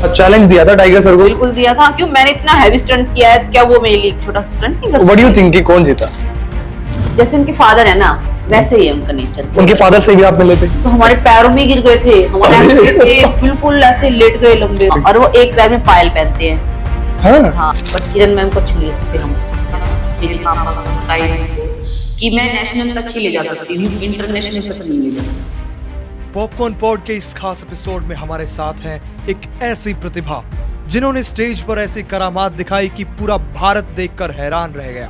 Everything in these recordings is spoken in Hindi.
चैलेंज दिया था टाइगर सर को? बिल्कुल दिया था। क्यों, मैंने इतना हैवी स्टंट किया है, क्या वो मेरे लिए एक छोटा स्टंट नहीं कर सकते? व्हाट डू यू थिंक कि कौन जीता? जैसे उनके फादर है ना, वैसे ही है उनका नेचर। उनके फादर से भी आप मिले थे? तो हमारे पैरों में गिर गए थे, हमारे बिल्कुल ऐसे लेट गए लंबे, और वो एक पैर में पायल पहनते हैं। हाँ, बट किरण मैम को अच्छी लगते हम। मेरे पापा को बताया कि मैं नेशनल तक ही ले जा सकती हूँ, इंटरनेशनल तक नहीं ले जा सकती। पॉपकॉर्न पॉड के इस खास एपिसोड में हमारे साथ है एक ऐसी प्रतिभा जिन्होंने स्टेज पर ऐसी करामात दिखाई कि पूरा भारत देखकर हैरान रह गया।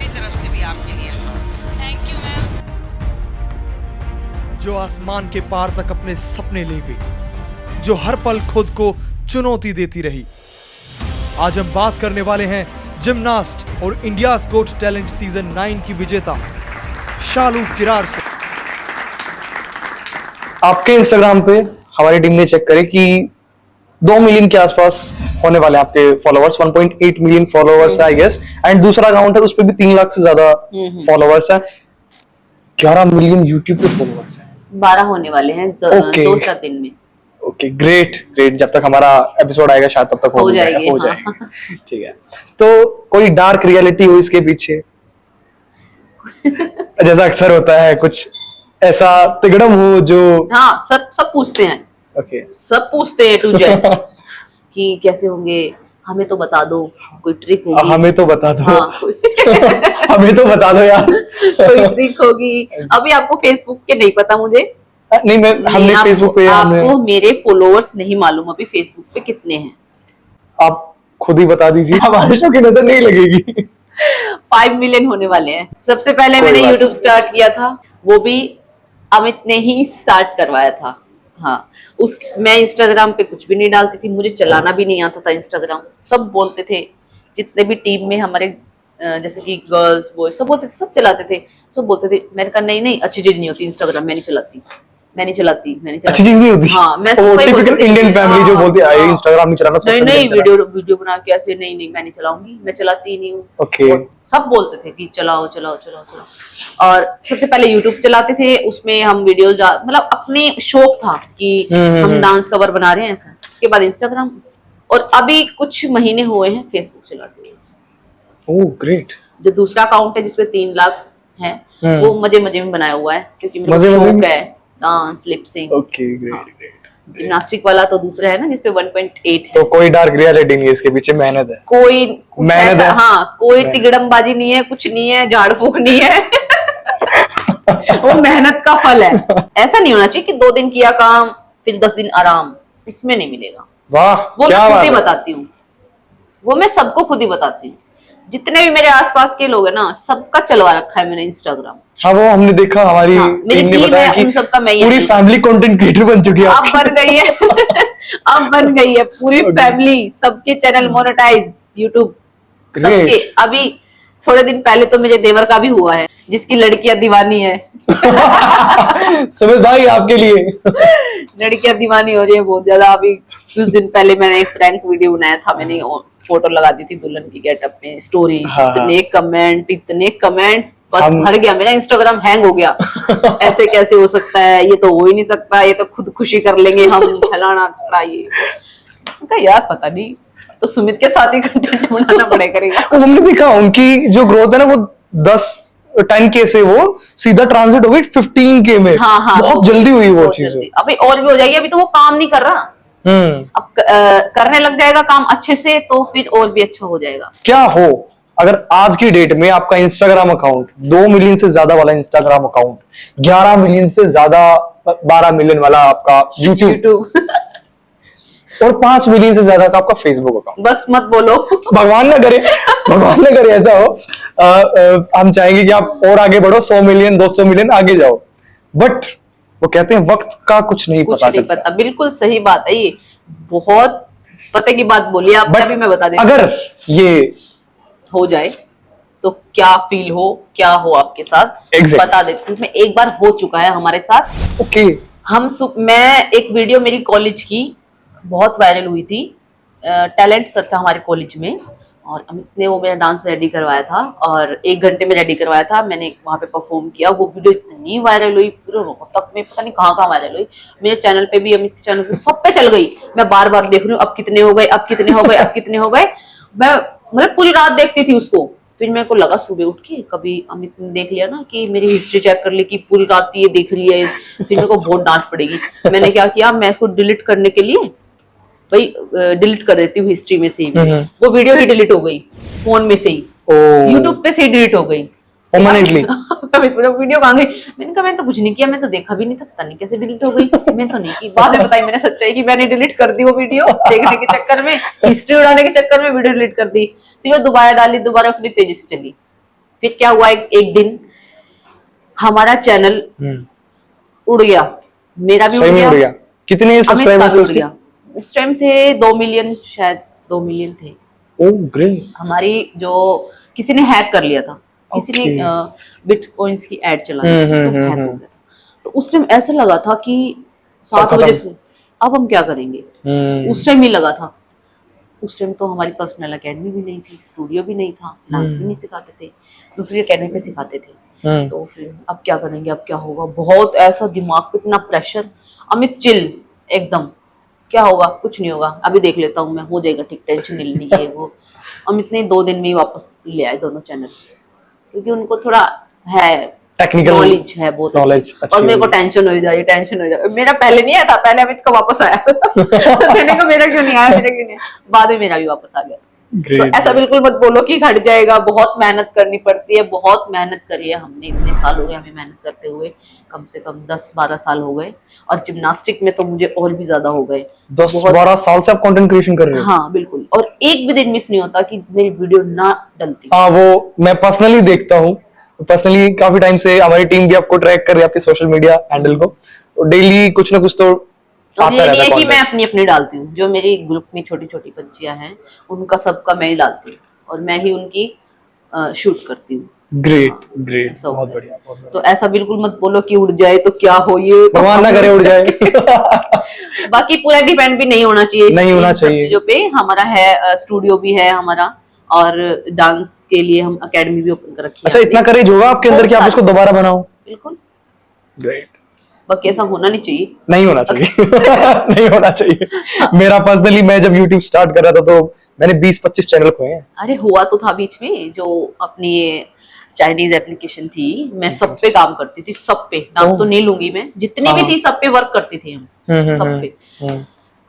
तरफ से भी आपके लिए थैंक यू मैम। जो आसमान के पार तक अपने सपने ले गई, जो हर पल खुद को चुनौती देती रही। आज हम बात करने वाले हैं जिमनास्ट और इंडियाज गोट टैलेंट सीजन 9 की विजेता शालू किरार से। आपके इंस्टाग्राम पे हमारी टीम ने चेक करे कि 2 मिलियन के आसपास होने वाले हैं आपके फॉलोअर्स, 1.8 मिलियन फॉलोअर्स है आई गेस, एंड दूसरा अकाउंट है उस पे भी 3 लाख से ज्यादा फॉलोअर्स है। 11 मिलियन यूट्यूब पे फॉलोअर्स है। 12 होने वाले हैं 2-4 दिन में। Okay, great great. जब तक हमारा एपिसोड आएगा शायद तब तक हो जाएगी। हाँ। ठीक है, तो कोई डार्क रियलिटी हो इसके पीछे? जैसा अक्सर होता है, कुछ ऐसा तिगड़म हो जो? हाँ, सब पूछते हैं। ओके, सब पूछते हैं टू जेड कि कैसे होंगे, हमें तो बता दो, कोई ट्रिक होगी? हमें तो बता दो। हाँ, हमें तो बता दो यार। कोई ट्रिक होगी। अभी आपको फेसबुक के नहीं पता मुझे। नहीं, हमने फेसबुक पे आपको मेरे फॉलोअर्स नहीं मालूम अभी फेसबुक पे कितने हैं। आप खुद ही बता दीजिए, हमारे शो की नजर नहीं लगेगी। 5 मिलियन होने वाले हैं। सबसे पहले मैंने यूट्यूब स्टार्ट किया था, वो भी अमित ने ही स्टार्ट करवाया था। हाँ, मैं इंस्टाग्राम पे कुछ भी नहीं डालती थी, मुझे चलाना भी नहीं आता था इंस्टाग्राम। सब बोलते थे, जितने भी टीम में हमारे जैसे कि गर्ल्स बॉयज सब बोलते थे, सब चलाते थे, सब बोलते थे। मैंने कहा नहीं अच्छी चीज नहीं होती इंस्टाग्राम, मैं नहीं चलाती। अच्छी चीज नहीं होती। हाँ, मैं वो टिपिकल इंडियन फैमिली जो बोलती है इंस्टाग्राम नहीं चलाना, नहीं वीडियो बना के ऐसे नहीं मैं नहीं चलाऊंगी, मैं चलाती ही नहीं हूँ। ओके, सब बोलते थे कि चलाओ। और सबसे पहले यूट्यूब चलाते थे, उसमें हम वीडियो मतलब अपने शौक था कि हम डांस कवर बना रहे हैं ऐसा। उसके बाद इंस्टाग्राम, और अभी कुछ महीने हुए हैं फेसबुक चलाते हुए। Oh great. जो दूसरा अकाउंट है जिसपे 3 लाख है, वो मजे में बनाया हुआ है, क्योंकि मेरा शौक है dance, lip sing. Okay, great. Gymnastic वाला तो दूसरा है ना जिसपे 1.8 है। तो कोई डार्क रियलिटी नहीं है इसके पीछे, मेहनत है। कोई मेहनत है। हाँ, कोई तिगड़मबाजी नहीं है, कुछ नहीं है, झाड़ फूक नहीं है। वो मेहनत का फल है। ऐसा नहीं होना चाहिए कि 2 दिन किया काम फिर 10 दिन आराम, इसमें नहीं मिलेगा। वाह, वो क्या मैं खुद ही बात है। बताती हूँ, वो मैं सबको खुद ही बताती हूँ। जितने भी मेरे आसपास के लोग हैं ना, सबका चलवा रखा है मैंने इंस्टाग्राम। हाँ, वो हमने देखा, हमारी मेरी टीम ने टीम बताया है, कि उन सबका मैं ही पूरी फैमिली कंटेंट क्रिएटर बन चुकी है। अब बन गई है। अब बन गई है पूरी फैमिली, सबके चैनल मोनेटाइज यूट्यूब सबके। अभी थोड़े दिन पहले तो मेरे देवर का भी हुआ है, जिसकी लड़कियां दीवानी है। सुमित भाई आपके लिए लड़कियां दीवानी हो रही है बहुत ज्यादा। अभी कुछ दिन पहले मैंने एक प्रैंक वीडियो बनाया था, मैंने फोटो लगा दी थी दुल्हन की गेटअप में, स्टोरी। इतने कमेंट बस भर गया मेरा इंस्टाग्राम, हैंग हो गया। ऐसे कैसे हो सकता है, ये तो हो ही नहीं सकता, ये तो खुद खुशी कर लेंगे हम, फलाना ये। यार पता नहीं, तो सुमित के साथ ही कंटेंट बनाना पड़ेगा। हमने देखा उनकी जो ग्रोथ है ना, वो 10K से वो सीधा ट्रांजिट हो गई 15K में। हाँ, बहुत जल्दी हुई वो चीज। अभी और भी हो जाएगी, अभी तो वो काम नहीं कर रहा। अब करने लग जाएगा काम अच्छे से, तो फिर और भी अच्छा हो जाएगा। क्या हो अगर आज की डेट में आपका इंस्टाग्राम अकाउंट 2 मिलियन से ज्यादा वाला इंस्टाग्राम अकाउंट, 11 मिलियन से ज्यादा 12 मिलियन वाला आपका यूट्यूब और 5 मिलियन से ज्यादा का आपका फेसबुक अकाउंट। बस मत बोलो। भगवान ना करे ऐसा हो। हम चाहेंगे कि आप और आगे बढ़ो, 100 मिलियन 200 मिलियन आगे जाओ, बट वो कहते हैं वक्त का कुछ नहीं पता। बिल्कुल सही बात है, ये बहुत पते की बात बोली आप। अभी मैं बता देती हूँ, अगर ये हो जाए तो क्या फील हो, क्या हो आपके साथ, बता देती हूँ मैं। एक बार हो चुका है हमारे साथ। ओके, मैं एक वीडियो मेरी कॉलेज की बहुत वायरल हुई थी। टैलेंट सर था हमारे कॉलेज में, और अमित ने वो मेरा डांस रेडी करवाया था और 1 घंटे में रेडी करवाया था। मैंने वहां पे परफॉर्म किया, वो वीडियो इतनी वायरल हुई, पूरे रोहतक में, पता नहीं कहाँ कहाँ वायरल हुई। मेरे चैनल पे भी, अमित के चैनल पे, सब पे चल गई। मैं बार बार देख रही हूँ अब कितने हो गए, अब कितने हो गए, अब कितने हो गए। मैं मतलब पूरी रात देखती थी उसको। फिर मेरे को लगा सुबह उठ के कभी अमित ने देख लिया ना कि मेरी हिस्ट्री चेक कर ली कि पूरी रात ये देख रही है, फिर मेरे को बहुत डांट पड़ेगी। मैंने क्या किया, मैं इसको डिलीट करने के लिए भाई डिलीट कर देती हूँ हिस्ट्री में से ही। वो वीडियो ही डिलीट हो गई फोन में से ही, यूट्यूब पे से ही डिलीट हो गई परमानेंटली। वीडियो कहाँ गई? मैंने कहा मैंने तो कुछ नहीं किया, मैं तो देखा भी नहीं था, पता नहीं कैसे डिलीट हो गई। मैंने तो नहीं की। बाद में बताई मैंने सच्चाई कि मैंने डिलीट कर दी वो वीडियो देखने के चक्कर में, हिस्ट्री उड़ाने के चक्कर में वीडियो डिलीट कर दी। फिर वो दोबारा डाली, दोबारा अपनी तेजी से चली। फिर क्या हुआ, एक दिन हमारा चैनल उड़ गया, मेरा भी उड़ गया। कितने सब्सक्राइबर्स थे उसके? उस टाइम थे 2 मिलियन, शायद 2 मिलियन थे। Oh great. हमारी जो किसी ने हैक कर लिया था, किसी ने बिटकॉइंस की एड चला दी तो हैक हो गया था। तो उस टाइम ऐसा लगा था कि 7 बजे से अब हम क्या करेंगे। उस टाइम ही लगा था। उस टाइम तो हमारी पर्सनल एकेडमी भी नहीं थी, स्टूडियो भी नहीं था, डांस भी नहीं सिखाते थे, दूसरी एकेडमी पे सिखाते थे। तो फिर अब क्या करेंगे, अब क्या होगा, बहुत ऐसा दिमाग पे इतना प्रेशर। अमित चिल एकदम, क्या होगा, कुछ नहीं होगा, अभी देख लेता हूँ मैं, हो जाएगा ठीक, टेंशन नहीं है वो। अमित ने 2 दिन में ही वापस ले आए दोनों चैनल, क्योंकि उनको थोड़ा है टेक्निकल नॉलेज है, बहुत नॉलेज। और मेरे को टेंशन हो जा रही, टेंशन हो जा रही। मेरा पहले नहीं आया था, पहले अमित का वापस आया। मैंने कहा मेरा क्यों नहीं आया, मेरा क्यों नहीं आया, बाद में मेरा भी वापस आ गया। तो ऐसा बिल्कुल मत बोलो कि हट जाएगा, बहुत मेहनत करनी पड़ती है, बहुत मेहनत करी है हमने, इतने साल हो गए हमें मेहनत करते हुए, कम से कम 10-12 साल हो गए। और जिम्नास्टिक में तो मुझे और भी ज्यादा हो गए, 10-12 साल से आप कंटेंट क्रिएशन कर रहे हो? हाँ बिल्कुल, और एक भी दिन मिस नहीं होता कि मेरी वीडियो ना डलती। हाँ, वो मैं पर्सनली देखता हूँ, पर्सनली काफी टाइम से हमारी टीम भी आपको ट्रैक कर रही है, आपके सोशल मीडिया हैंडल को, तो डेली कुछ ना कुछ तो और ये नहीं है कि मैं अपनी डालती हूँ, जो मेरी ग्रुप में छोटी छोटी बच्चियां हैं उनका सबका मैं ही डालती हूँ और मैं ही उनकी शूट करती हूँ। ग्रेट ग्रेट, ऐसा बहुत होता है। बढ़िया। तो ऐसा बिल्कुल मत बोलो कि उड़ जाए तो क्या हो, ये तो भगवान ना करे उड़ जाए। बाकी पूरा डिपेंड भी नहीं होना चाहिए, नहीं होना इन सब चाहिए। चीजों पे। हमारा है स्टूडियो भी है हमारा, और डांस के लिए हम एकेडमी भी ओपन कर रखी है। अच्छा, इतना करेज होगा आपके अंदर कि आप इसको दोबारा बनाओ? बिल्कुल, ग्रेट। बाकी ऐसा होना नहीं चाहिए, नहीं होना चाहिए। नहीं होना चाहिए। मेरा पर्सनली, मैं जब YouTube स्टार्ट कर रहा था तो मैंने 20-25 चैनल खोए हैं। अरे हुआ तो था बीच में, जो अपनी चाइनीज एप्लीकेशन थी, मैं सब पे काम करती थी, सब पे, नाम तो नहीं लूंगी मैं, जितनी भी थी सब पे वर्क करती थी हम, सब पे।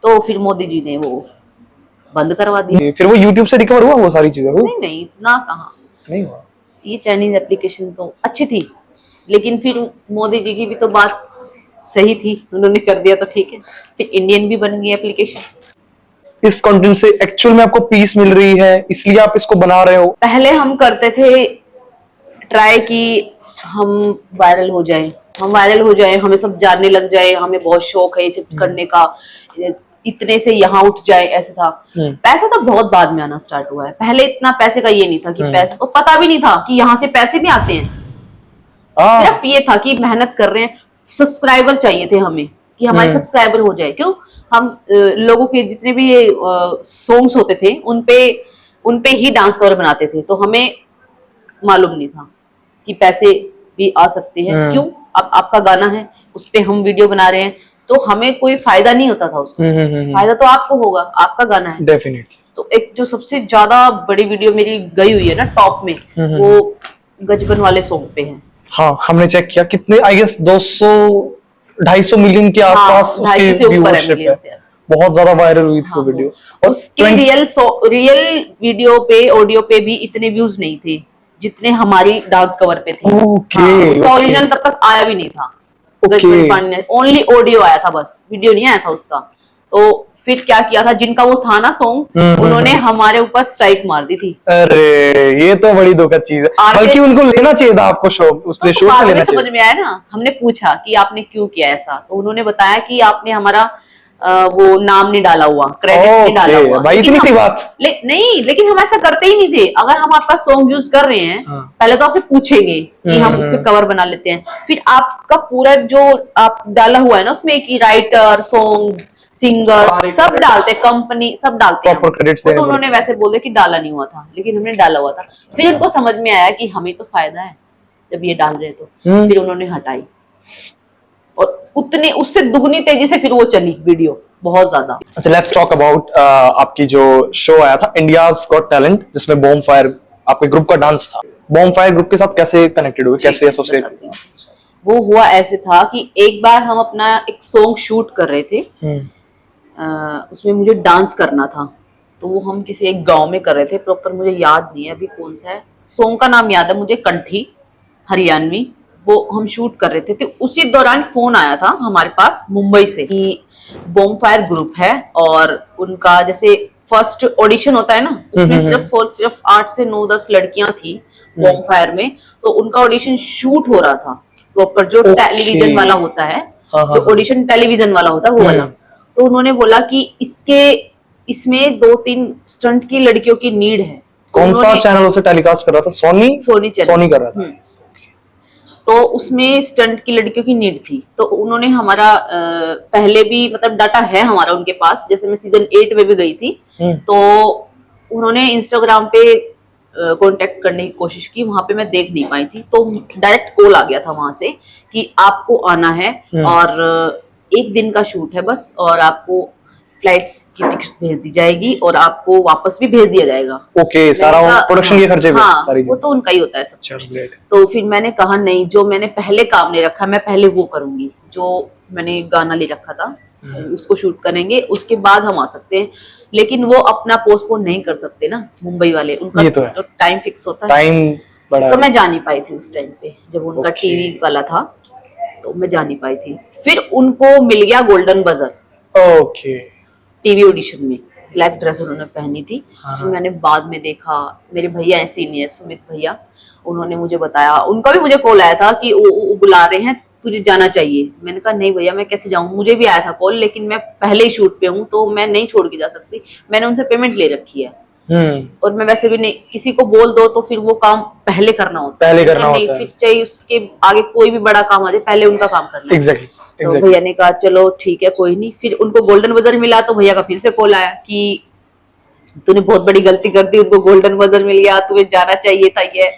तो फिर मोदी जी ने वो बंद करवा दिया। फिर वो YouTube से रिकवर हुआ वो सारी चीजें? नहीं नहीं, इतना कहाँ, नहीं हुआ। ये चाइनीज एप्लीकेशन तो अच्छी थी, लेकिन फिर मोदी जी की भी तो बात सही थी, उन्होंने कर दिया तो ठीक है, फिर इंडियन भी बन गई एप्लीकेशन। इस कंटेंट से एक्चुअल में आपको पीस मिल रही है, इसलिए आप इसको बना रहे हो? पहले हम करते थे ट्राई कि हम वायरल हो जाए, हमें सब जानने लग जाए, हमें बहुत शौक है ये सब करने का, इतने से यहाँ उठ जाए, ऐसा था। पैसा तो बहुत बाद में आना स्टार्ट हुआ है, पहले इतना पैसे का ये नहीं था कि पैसे, और पता भी नहीं था कि यहाँ से पैसे भी आते हैं। सिर्फ ये था कि मेहनत कर रहे हैं, सब्सक्राइबर चाहिए थे हमें, कि हमारे सब्सक्राइबर हो जाए। क्यों, हम लोगों के जितने भी सॉन्ग्स होते थे उनपे ही डांस कवर बनाते थे, तो हमें मालूम नहीं था कि पैसे भी आ सकते हैं। क्यों, अब आपका गाना है, उस पे हम वीडियो बना रहे हैं, तो हमें कोई फायदा नहीं होता था उसका। फायदा तो आपको होगा, आपका गाना है डेफिनेटली। तो एक जो सबसे ज्यादा बड़ी वीडियो मेरी गई हुई है ना टॉप में, वो गजबन वाले सॉन्ग पे है। हाँ, हमने चेक किया, कितने, आई गेस 200-250 मिलियन के आसपास उसकी व्यूअरशिप है। बहुत ज्यादा वायरल हुई थी वो वीडियो। और उसकी रियल वीडियो पे, ऑडियो पे भी इतने व्यूज नहीं थे जितने हमारी डांस कवर पे थे। उसका ओरिजिनल तब तक आया भी नहीं था, ओनली ऑडियो आया था बस, वीडियो नहीं आया था उसका। तो फिर क्या किया था, जिनका वो था ना सॉन्ग, उन्होंने हमारे ऊपर स्ट्राइक मार दी थी। अरे ये तो बड़ी दुखद चीज है, बल्कि उनको लेना चाहिए था आपको शो, उस पे शो लेना चाहिए। समझ में आया ना, हमने पूछा कि आपने क्यों किया ऐसा, तो उन्होंने बताया कि आपने हमारा वो नाम नहीं डाला हुआ, क्रेडिट नहीं डाला हुआ। भाई इतनी सी बात नहीं, लेकिन हम ऐसा करते ही नहीं थे। अगर हम आपका सॉन्ग यूज कर रहे हैं, पहले तो आपसे पूछेंगे कि हम उसके कवर बना लेते हैं, फिर आपका पूरा जो आप डाला हुआ है ना उसमें, कि राइटर, सॉन्ग, सिंगर सब डालते, कंपनी सब डालते हैं, Proper credits वो देने तो उन्होंने वैसे बोले कि डाला नहीं हुआ था, लेकिन हमने डाला हुआ था। फिर उनको समझ में आया कि हमें तो फायदा है जब ये डाल रहे तो, फिर उन्होंने हटाई और उतने उससे दुगनी तेजी से फिर वो चली वीडियो, बहुत ज्यादा। अच्छा, लेट्स टॉक अबाउट आपकी जो शो आया था इंडियाज गॉट टैलेंट, जिसमें बॉम्ब फायर आपके ग्रुप का डांस था। बॉम्ब फायर ग्रुप के साथ कैसे कनेक्टेड हुए, कैसे एसोसिएट? वो हुआ ऐसे था कि एक बार हम अपना एक सॉन्ग शूट कर रहे थे, उसमें मुझे डांस करना था, तो वो हम किसी एक गांव में कर रहे थे, प्रॉपर मुझे याद नहीं है अभी कौन सा है, सॉन्ग का नाम याद है मुझे, कंठी हरियाणवी, वो हम शूट कर रहे थे। तो उसी दौरान फोन आया था हमारे पास मुंबई से कि बॉम्ब फायर ग्रुप है और उनका जैसे फर्स्ट ऑडिशन होता है ना, उसमें सिर्फ 8 से 9-10 लड़कियां थी बॉम्ब फायर में, तो उनका ऑडिशन शूट हो रहा था प्रॉपर, जो टेलीविजन वाला होता है, जो ऑडिशन टेलीविजन वाला होता है वो वाला। तो उन्होंने बोला कि इसमें 2-3 स्टंट की लड़कियों की नीड है। कौन सा चैनल उसे टेलीकास्ट कर रहा था? सोनी चैनल, सोनी कर रहा था। तो उसमें स्टंट की लड़कियों की नीड थी, तो उन्होंने हमारा पहले भी मतलब डाटा है हमारा उनके पास, जैसे मैं सीजन 8 में भी गई थी, तो उन्होंने इंस्टाग्राम पे कांटेक्ट करने की कोशिश की, वहां पे मैं देख नहीं पाई थी, तो डायरेक्ट कॉल आ गया था वहां से कि आपको आना है और 1 दिन का शूट है बस, और आपको फ्लाइट्स की टिकट्स भेज दी जाएगी और आपको वापस भी भेज दिया जाएगा। ओके, सारा प्रोडक्शन के खर्चे भी, सारी वो तो उनका ही होता है सब कुछ। तो फिर मैंने कहा नहीं, जो मैंने पहले काम ले रखा मैं पहले वो करूंगी, जो मैंने गाना ले रखा था उसको शूट करेंगे, उसके बाद हम आ सकते हैं, लेकिन वो अपना पोस्टपोन नहीं कर सकते ना मुंबई वाले, उनका तो टाइम फिक्स होता है, टाइम बड़ा, तो मैं जा नहीं पाई थी उस टाइम पे जब उनका टीवी वाला था, तो मैं जा नहीं पाई थी। फिर उनको मिल गया golden buzzer, okay, TV audition में ब्लैक ड्रेस उन्होंने पहनी थी। फिर मैंने बाद में देखा, मेरे भैया है सीनियर सुमित भैया, उन्होंने मुझे बताया, उनका भी मुझे कॉल आया था कि वो बुला रहे हैं तुझे जाना चाहिए। मैंने कहा नहीं भैया मैं कैसे जाऊं, मुझे भी आया था कॉल, लेकिन मैं पहले ही शूट पे हूँ तो मैं नहीं छोड़ के जा सकती, मैंने उनसे पेमेंट ले रखी है और मैं वैसे भी नहीं, किसी को बोल दो तो फिर वो काम पहले करना होता है, फिर चाहे उसके आगे कोई भी बड़ा काम आ जाए, पहले उनका काम करना है। तो भैया ने कहा चलो ठीक है कोई नहीं। फिर उनको गोल्डन बजर मिला, तो भैया का फिर से कॉल आया कि तूने बहुत बड़ी गलती कर दी, उनको गोल्डन बजर मिल गया, तुम्हें जाना चाहिए था ये।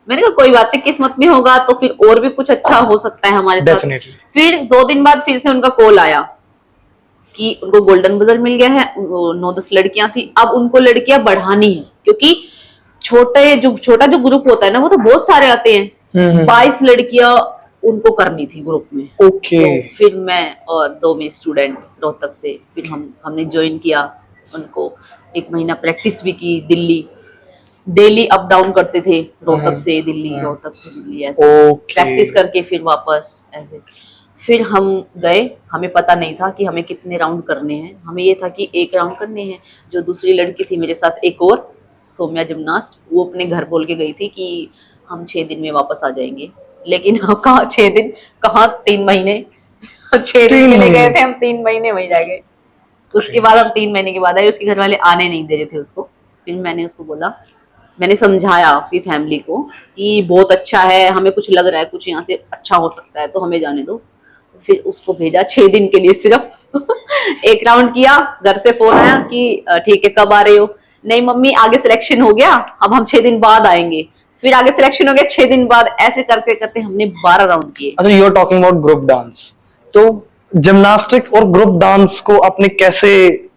मैंने कहा कोई बात नहीं, किस्मत में होगा तो फिर और भी कुछ अच्छा हो सकता है हमारे साथ। फिर 2 दिन बाद फिर से उनका कॉल आया कि उनको गोल्डन बजर मिल गया है, 9-10 लड़कियां थी, अब उनको लड़कियां बढ़ानी है, क्योंकि छोटा जो ग्रुप होता है ना वो तो बहुत सारे आते हैं, 22 लड़कियां उनको करनी थी ग्रुप में। ओके। तो फिर मैं और 2 में स्टूडेंट रोहतक से, फिर हमने ज्वाइन किया उनको, 1 महीना प्रैक्टिस भी की, दिल्ली डेली अप डाउन करते थे, रोहतक से दिल्ली, रोहतक से दिल्ली, ऐसे प्रैक्टिस करके फिर वापस ऐसे। फिर हम गए, हमें पता नहीं था कि हमें कितने राउंड करने हैं, हमें ये था कि 1 राउंड करने हैं। जो दूसरी लड़की थी मेरे साथ, एक और सौम्या जिम्नास्ट, वो अपने घर बोल के गई थी कि हम 6 दिन में वापस आ जाएंगे, लेकिन हम कहाँ 6 दिन, कहाँ 3 महीने 6 दिन के लिए गए थे हम, 3 महीने वहीं रह गए। उसके बाद हम 3 महीने के बाद आए, उसके घर वाले आने नहीं दे रहे थे उसको। फिर मैंने उसको बोला, मैंने समझाया उसकी फैमिली को कि बहुत अच्छा है, हमें कुछ लग रहा है कुछ यहाँ से अच्छा हो सकता है, तो हमें जाने दो। फिर उसको भेजा 6 दिन के लिए सिर्फ 1 राउंड किया, घर से फोन आया कि ठीक है कब आ रहे हो, नहीं मम्मी आगे सिलेक्शन हो गया, अब हम 6 दिन बाद आएंगे। फिर आगे सिलेक्शन हो गया 6 दिन बाद, ऐसे करते करते हमने 12 राउंड किए। अच्छा, you are talking about group dance, तो जिम्नास्टिक और ग्रुप डांस को आपने कैसे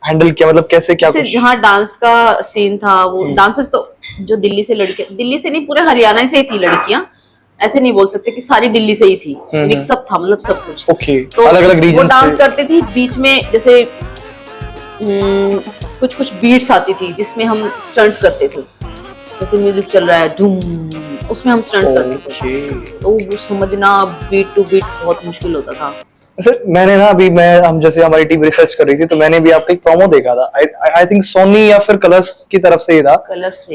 हैंडल किया, मतलब कैसे क्या कुछ? जहाँ डांस का सीन था, वो डांसर्स तो जो दिल्ली से लड़कियां, दिल्ली से नहीं पूरे हरियाणा से ही थी लड़कियां, ऐसे नहीं बोल सकते कि सारी दिल्ली से ही थी, मिक्सअप था मतलब सब कुछ। ओके, तो अलग-अलग रीजन से वो डांस करती थी, बीच में जैसे कुछ बीट्स आती थी जिसमें हम स्टंट करते थे, जैसे म्यूजिक चल रहा है धूम, उसमें हम स्टंट करते थे। तो वो समझना बीट टू बीट बहुत मुश्किल होता था। सर मैंने ना अभी हम जैसे हमारी टीम रिसर्च कर रही थी, तो मैंने भी आपका एक प्रोमो देखा था, आई थिंक सोनी या फिर कलर्स की तरफ से ही था, कलर्स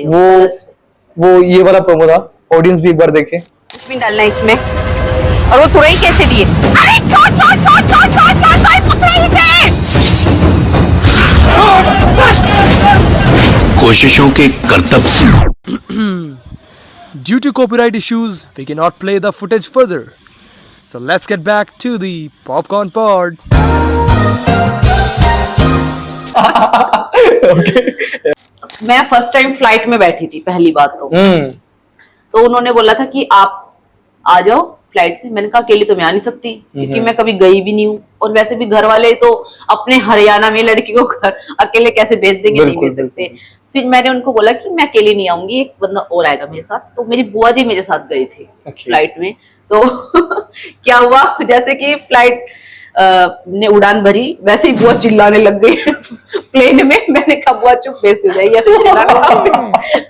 वो ये वाला प्रोमो था, ऑडियंस भी एक बार देखे। इसमें डालना इसमें, और वो तुरई कैसे दिए? अरे छोड़ पकड़ो इसे। कोशिशों के कर्तव्य से Due to copyright issues, we cannot play the footage further. So let's get back to the popcorn pod. Okay. मैं फर्स्ट टाइम फ्लाइट में बैठी थी पहली बात तो उन्होंने बोला था कि आप आ जाओ फ्लाइट से। मैंने कहा अकेली तो मैं आ नहीं सकती क्योंकि मैं कभी गई भी नहीं हूँ, और वैसे भी घर वाले तो अपने हरियाणा में लड़की को घर अकेले कैसे भेज देंगे, नहीं भेज सकते। फिर मैंने उनको बोला कि मैं अकेली नहीं आऊंगी, एक बंदा और आएगा मेरे साथ। तो मेरी बुआ जी मेरे साथ गए थे फ्लाइट में। तो क्या हुआ, जैसे कि फ्लाइट ने उड़ान भरी वैसे ही बुआ चिल्लाने लग गई प्लेन में। मैंने कहा बुआ चुप, बेइज्जती हो जाएगी ऐसे चिल्लाने।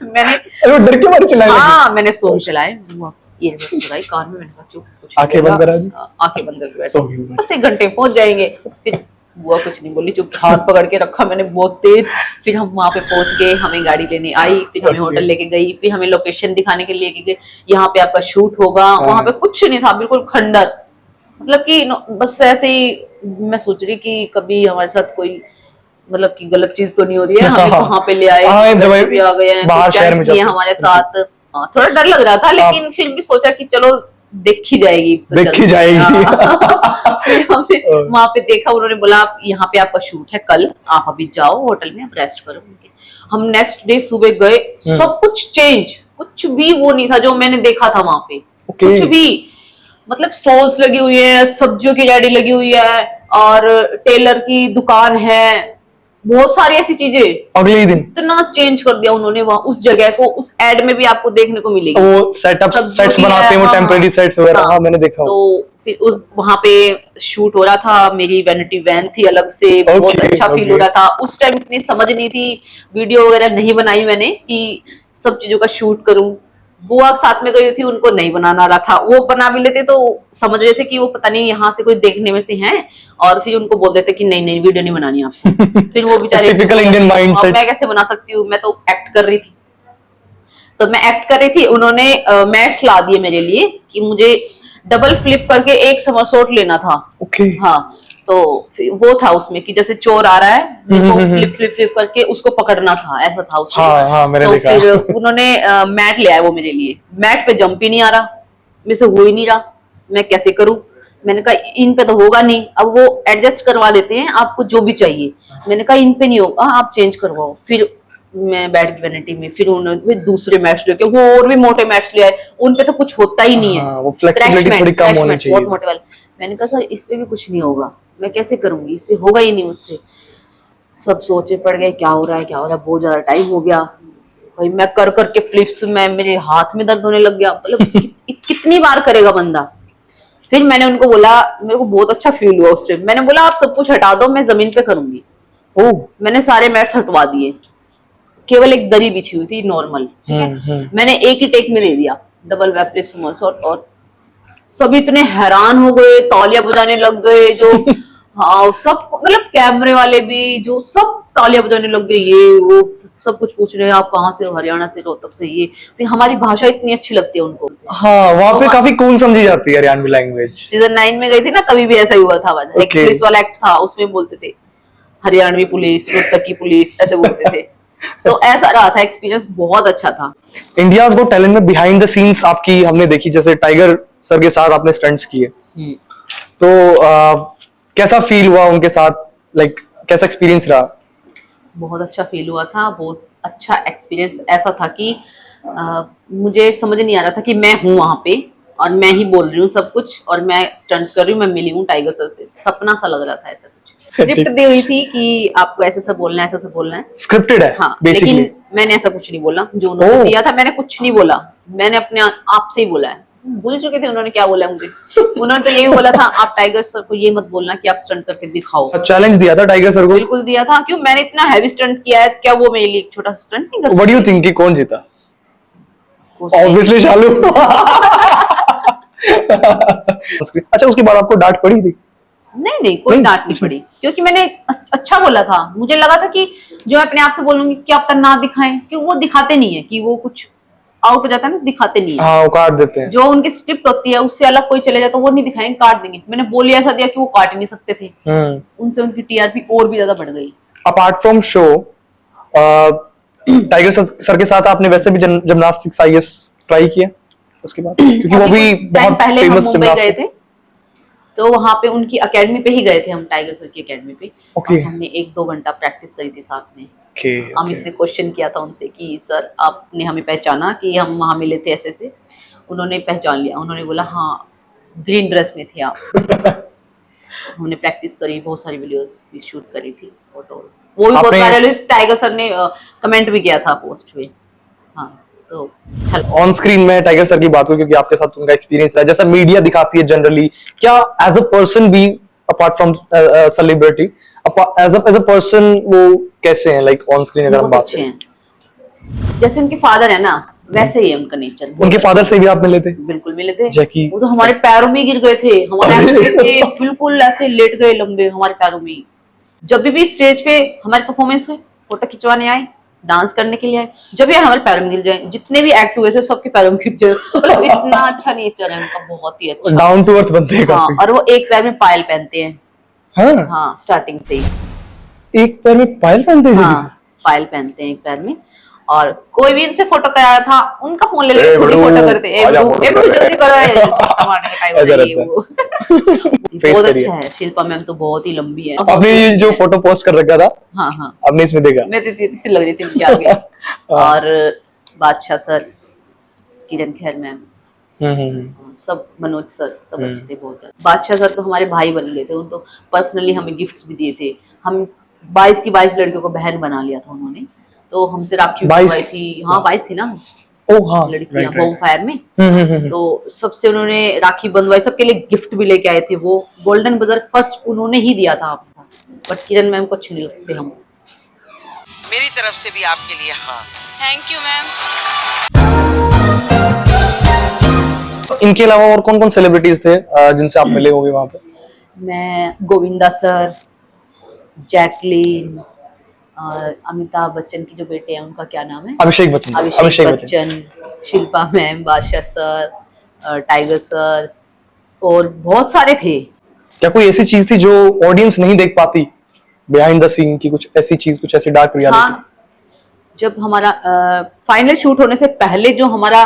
मैंने डर के मारे चिल्लाने लगी? हाँ, मैंने सॉन्ग चलाए, बुआ ये सुनाई कान में। मैंने कहा चुप, कुछ आंखें बंद करा दी? आंखें बंद करके बैठे, बस 1 घंटे पहुंच जाएंगे। फिर बुआ कुछ नहीं बोली, चुप हाथ पकड़ के रखा मैंने बहुत तेज। फिर हम वहां पे पहुंच गए, हमें गाड़ी लेने आई, फिर हमें होटल लेके गई, फिर हमें लोकेशन दिखाने के लिए गए, यहाँ पे आपका शूट होगा। वहां पे कुछ नहीं था, बिल्कुल खंडर, मतलब कि बस ऐसे ही। मैं सोच रही कि कभी हमारे साथ कोई मतलब कि गलत चीज तो नहीं हो रही है, हमें वहां पे ले आए, भी आ गए हैं, बाहर शहर में हमारे साथ। थोड़ा डर लग रहा था, लेकिन फिर भी सोचा कि चलो देखी जाएगी तो देखी जाएगी। फिर हमने वहां पे देखा, उन्होंने बोला आप यहाँ पे आपका शूट है कल, आप अभी जाओ होटल में, आप रेस्ट करो। हम नेक्स्ट डे सुबह गए, सब कुछ चेंज, कुछ भी वो नहीं था जो मैंने देखा था वहां पे। कुछ भी, मतलब स्टॉल्स लगी हुई है, सब्जियों की रेडी लगी हुई है, और टेलर की दुकान है, बहुत सारी ऐसी चीजें। अगले ही दिन इतना चेंज कर दिया उन्होंने वहां उस जगह को। उस एड में भी आपको देखने को मिलेगी, वो सेट्स बनाते हैं, वो टेम्परेरी सेट्स वगैरह। हाँ, मैंने देखा। तो फिर उस वहां पे शूट हो रहा था, मेरी वैनिटी वैन थी अलग से, बहुत अच्छा फील हो रहा था। उस टाइम इतनी समझ नहीं थी, वीडियो वगैरह नहीं बनाई मैंने कि सब चीजों का शूट करूं। बुआ साथ में गई थी, उनको नहीं बनाना रहा था, वो बना भी लेते तो समझ रहे थे कि वो पता नहीं यहाँ से कोई देखने में से हैं, और फिर उनको बोल देते कि नहीं नहीं वीडियो नहीं बनानी आपको। फिर वो बेचारे टिपिकल इंडियन माइंडसेट। मैं कैसे बना सकती हूँ, मैं तो एक्ट कर रही थी। तो मैं एक्ट कर रही थी, उन्होंने मैट्स ला दिए मेरे लिए कि मुझे डबल फ्लिप करके एक समरसॉट लेना था। हाँ, तो वो था उसमें कि जैसे चोर आ रहा है, मेरे को फ्लिप फ्लिप फ्लिप करके उसको पकड़ना था, ऐसा था उसमें। हाँ, मैंने तो देखा। फिर उन्होंने मैट ले आया वो मेरे लिए। मैट पे जंप ही नहीं आ रहा, मेरे से हो ही नहीं रहा, मैं कैसे करूं। मैंने कहा इन पे तो होगा नहीं, अब वो एडजस्ट करवा देते हैं आपको जो भी चाहिए। मैंने कहा इन पे नहीं होगा, आप चेंज करवाओ। फिर मैं बैठ गई वैनिटी में, फिर उन्होंने दूसरे मैट्स लेके, वो और भी मोटे मैट्स ले आए, उन पे तो कुछ होता ही नहीं है। वो फ्लेक्सिबिलिटी थोड़ी कम होनी चाहिए, बहुत मोटे वाले। मैंने कहा सर इस पे भी कुछ नहीं होगा, मैं कैसे करूंगी, इस पे होगा ही नहीं मुझसे। सब सोचे पड़ गए क्या हो रहा है क्या हो रहा है, बहुत ज्यादा टाइम हो गया भाई। मैं कर करके फ्लिप्स में मेरे हाथ में दर्द होने लग गया, मतलब कितनी बार करेगा बंदा। फिर मैंने उनको बोला, मेरे को बहुत अच्छा फील हुआ उस टाइम, मैंने बोला आप सब कुछ हटा दो, मैं जमीन पे करूंगी। मैंने सारे मैट्स हटवा दिए, केवल एक दरी बिछी हुई थी नॉर्मल, ठीक है। मैंने एक ही टेक में दे दिया डबल वेब समरसॉट, और सब इतने हैरान हो गए, तालियां बजाने लग गए जो हाँ सब, मतलब कैमरे वाले भी जो, सब तालियां बजाने लग गए, ये वो सब कुछ पूछ रहे हैं आप कहाँ से हो, हरियाणा से, रोहतक से। ये फिर हमारी भाषा इतनी अच्छी लगती है उनको। हाँ, वहाँ पे काफी कूल समझी जाती है हरियाणवी लैंग्वेज। सीजन 9 में गई थी ना, तभी भी ऐसा ही हुआ था। एक पुलिस वाला एक्ट था, उसमें बोलते थे हरियाणवी पुलिस, रोहतक की पुलिस, ऐसे बोलते थे। तो ऐसा रहा था, एक्सपीरियंस बहुत अच्छा था। इंडियाज गॉट टैलेंट में बिहाइंड द सीन्स आपकी हमने देखी, जैसे टाइगर सर के साथ आपने स्टंट्स किए, तो कैसा फील हुआ उनके साथ, लाइक कैसा एक्सपीरियंस रहा? बहुत अच्छा फील हुआ था, बहुत अच्छा एक्सपीरियंस। ऐसा था कि मुझे समझ नहीं आ रहा था कि मैं हूँ वहां पे और मैं ही बोल रही हूँ सब कुछ, और मैं स्टंट कर रही हूँ, मैं मिली हूँ टाइगर सर से। सपना सा लग रहा था, ऐसा कुछ स्क्रिप्ट दी हुई थी कि आपको ऐसा सब बोलना है, ऐसा सब बोलना है, स्क्रिप्टेड है। हाँ, लेकिन मैंने ऐसा कुछ नहीं बोला, जो उन्होंने दिया था मैंने कुछ नहीं बोला, मैंने अपने आप से ही बोला है। भूल चुके थे उन्होंने क्या बोला मुझे। उन्होंने तो यही बोला था आप टाइगर सर को ये मत बोलना कि आप स्टंट करके दिखाओ। चैलेंज दिया था टाइगर सर को? बिल्कुल दिया था। क्यों, मैंने इतना हैवी स्टंट किया है, क्या वो मेरे लिए एक छोटा स्टंट नहीं कर सकते? व्हाट डू यू थिंक कि कौन जीता? ऑब्वियसली शालू। अच्छा, उसके बाद आपको डांट पड़ी थी? नहीं, कोई डांट नहीं पड़ी, क्योंकि मैंने अच्छा बोला था। मुझे लगा था कि जो मैं अपने आप से बोलूंगी कि आप ना दिखाएं, क्योंकि वो दिखाते नहीं है, कि वो कुछ आउट हो जाता है ना, दिखाते नहीं है। हाँ, वो काट देते हैं। जो उनकी स्क्रिप्ट होती है उससे अलग कोई चले जाता है, वो नहीं दिखाएंगे, काट देंगे। मैंने बोल ऐसा दिया कि वो काट ही नहीं सकते थे। उनसे उनकी टीआरपी और भी ज्यादा बढ़ गई। Apart from show, tiger sir के साथ आपने वैसे भी जिम्नास्टिक्स ट्राई किया उसके बाद? क्योंकि वो भी बहुत पहले हम मुंबई गए थे, तो वहां पे उनकी एकेडमी पे ही गए थे हम, टाइगर सर की एकेडमी पे। Okay. और हमने 1-2 घंटा प्रैक्टिस करी थी साथ में। ओके अमित ने क्वेश्चन किया था उनसे कि सर आपने हमें पहचाना कि हम वहां मिले थे ऐसे से? उन्होंने पहचान लिया, उन्होंने बोला हाँ ग्रीन ड्रेस में थे आप। हमने प्रैक्टिस करी, बहुत सारी वीडियोस भी शूट करी थी, फोटो वो भी बहुत आपने- वायरल हुई। टाइगर सर ने कमेंट भी किया था पोस्ट पे। हाँ तो अच्छा ऑन स्क्रीन में टाइगर सर की बात हुई क्योंकि आपके साथ उनका एक्सपीरियंस है, जैसा मीडिया दिखाती है जनरली, क्या एज अ पर्सन भी apart from celebrity, as a person वो कैसे हैं, लाइक ऑन स्क्रीन अगर हम बहुत बात अच्छे करें? हैं। जैसे उनके फादर है ना, वैसे ही है उनका नेचर। उनके फादर से भी आप मिले थे? बिल्कुल मिले थे। जैकी वो तो हमारे पैरों में ही गिर गए थे, हमारे अरे! ऐसे थे, बिल्कुल ऐसे लेट गए लंबे हमारे पैरों में ही। जब भी स्टेज पे हमारे परफॉर्मेंस हुए, फोटो खिंचवाने आए, डांस करने के लिए आए, जब भी हमारे पैरों में गिर जाए, जितने भी एक्ट हुए थे सबके पैरों में गिर जाए। मतलब इतना अच्छा नेचर है उनका, बहुत ही अच्छा। डाउन टू अर्थ बनते हैं हाँ, काफी। और वो एक पैर में पायल पहनते हैं। हाँ, हाँ, स्टार्टिंग से ही। एक पैर में पायल पहनते हैं जल्दी से? हाँ, पायल पहनते हैं एक पैर में। और कोई भी इनसे फोटो कराया था, उनका फोन ले ए लेके खुद ही बड़ू, फोटो करते। ए आजा बड़ू, फोटो ए बड़ू करा। जल्दी करो, ये टमाटर का टाइम ऐसा है ये रहता है। वो। Face बहुत करिए। अच्छा है, शिल्पा मैम तो बहुत ही लंबी है। आपने ये जो फोटो पोस्ट कर रखा था, हाँ हाँ, आपने इसमें देखा? मैं तो इतनी सी लग रही थी उनके आगे। और बादशाह सर, किरण खेर मैम, सब, मनोज सर, सब अच्छे थे बहुत ज्यादा। बादशाह सर तो हमारे भाई बन गए थे, उन तो पर्सनली हमें गिफ्ट्स भी दिए थे। हम 22 की 22 लड़कियों को बहन बना लिया था उन्होंने, तो हमसे राखी 22? बनवाई थी। हाँ 22 थी ना ओह हाँ, लड़कियां right, होम right. फायर में। तो सबसे उन्होंने राखी बंधवाई, सबके लिए गिफ्ट भी लेके आए थे। वो गोल्डन बजर फर्स्ट उन्होंने ही दिया था आपको, बट किरण मैम को अच्छे नहीं लगते हम। मेरी तरफ से भी आपके लिए हाँ। Thank you ma'am. इनके अलावा और कौन कौन सेलिब्रिटीज थे जिनसे आप मिले होंगे वहां पे? मैं गोविंदा सर, जैकलीन, और अमिताभ बच्चन की जो बेटे हैं उनका क्या नाम है, अभिषेक बच्चन। अभिषेक बच्चन, शिल्पा मैम, बादशाह सर, टाइगर सर, और बहुत सारे थे। क्या कोई ऐसी चीज थी जो ऑडियंस नहीं देख पाती बिहाइंड द सीन की, कुछ ऐसी चीज, कुछ ऐसी डार्क रियलिटी? हाँ, जब हमारा फाइनल शूट होने से पहले जो हमारा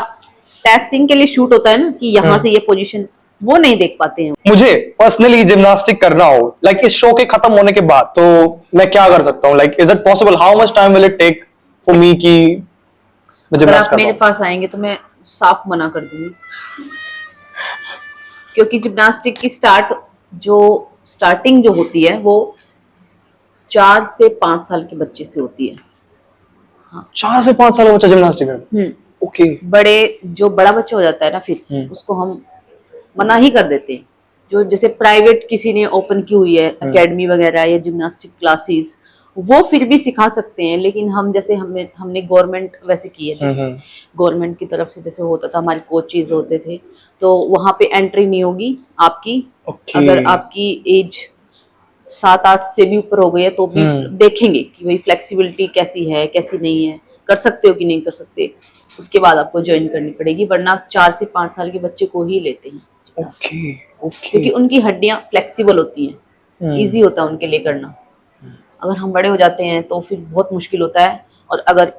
टेस्टिंग के लिए शूट होता है ना, कि यहाँ से ये पोजीशन, वो नहीं देख पाते हैं। मुझे पर्सनली जिम्नास्टिक करना हो, लाइक इस शो के खत्म होने के बाद, तो मैं क्या कर सकता हूँ? Like is it possible? How much time will it take for me कि मैं अगर जिम्नास्ट आप कर मेरे पाऊँ? पास आएंगे तो मैं साफ मना कर दूंगी, क्योंकि जिम्नास्टिक की स्टार्टिंग जो होती है वो 4 से 5 साल के बच्चे से होती है। 4 से 5 साल का बच्चा जिम्नास्टिक कर? ओके। जो बड़ा बच्चा हो जाता है ना, फिर उसको हम मना ही कर देते हैं। जो जैसे प्राइवेट किसी ने ओपन की हुई है एकेडमी वगैरह या जिम्नास्टिक क्लासेस, वो फिर भी सिखा सकते हैं। लेकिन हम जैसे हमने गवर्नमेंट वैसे की है, जैसे गवर्नमेंट की तरफ से जैसे होता था, हमारे कोचेज होते थे, तो वहां पे एंट्री नहीं होगी आपकी। Okay. अगर आपकी एज 7-8 से भी ऊपर हो गई है तो भी देखेंगे कि भाई फ्लेक्सिबिलिटी कैसी है, कैसी नहीं है, कर सकते हो कि नहीं कर सकते, उसके बाद आपको ज्वाइन करनी पड़ेगी। वरना 4 से 5 साल के बच्चे को ही लेते हैं, ओके ओके। क्योंकि उनकी हड्डियां फ्लेक्सिबल होती हैं, इजी होता है उनके लिए करना। अगर हम बड़े हो जाते हैं तो फिर बहुत मुश्किल होता है, और अगर